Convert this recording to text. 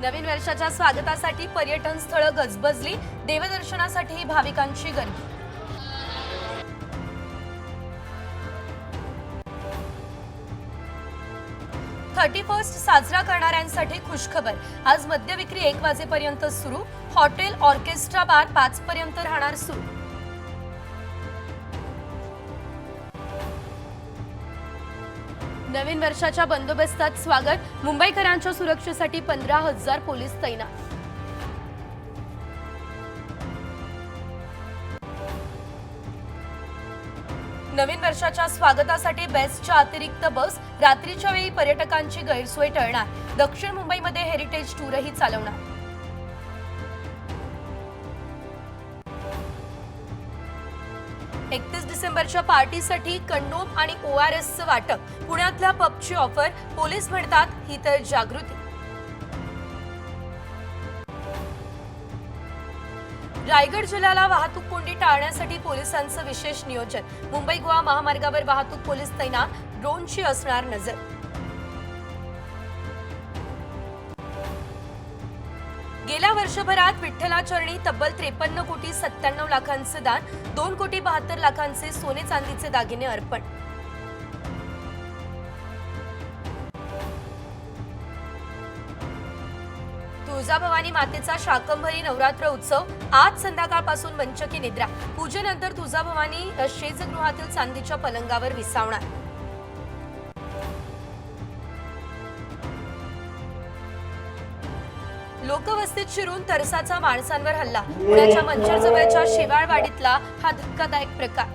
नवीन वर्षाच्या स्वागतासाठी पर्यटन स्थळं गजबजली, देवदर्शनासाठी भाविकांची गर्दी। 31st साजरा करणाऱ्यांसाठी खुशखबर। आज मद्य विक्री 1 वाजेपर्यंत सुरू। हॉटेल, ऑर्केस्ट्रा, बार 5 पर्यंत राहणार सुरू। नवीन वर्षाच्या बंदोबस्तात स्वागत। मुंबईकरांच्या सुरक्षेसाठी 15,000 पोलीस तैनात। नवीन वर्षाच्या स्वागतासाठी बेस्टच्या अतिरिक्त बस रात्रीच्या वेळी पर्यटकांची गैरसोय टळणार। दक्षिण मुंबईमध्ये हेरिटेज टूरही चालवणार। डिसेंबरच्या पार्टीसाठी कंडोम आणि ORSचं वाटप। पुण्यातल्या पबची ऑफर। पोलीस म्हणतात ही तर जागृती। रायगड जिल्ह्याला वाहतूक कोंडी टाळण्यासाठी पोलिसांचं विशेष नियोजन। मुंबई गोवा महामार्गावर वाहतूक पोलीस तैनात। ड्रोनची असणार नजर। गेल्या वर्षभरात विठ्ठलाचरणी तब्बल 53 कोटी 97 लाखांचे दान। 2 कोटी 72 लाखांचे सोने चांदीचे दागिने अर्पण। तुळजाभवानी मातेचा शाकंभरी नवरात्र उत्सव। आज संध्याकाळपासून मंचकी निद्रा। पूजेनंतर तुळजाभवानी शेजगृहातील चांदीच्या पलंगावर विसावणार। लोकवस्तीत शिरून तरसाचा माणसांवर हल्ला। पुण्याच्या मंचरजवळच्या शेवाळवाडीतला हा धक्कादायक प्रकार।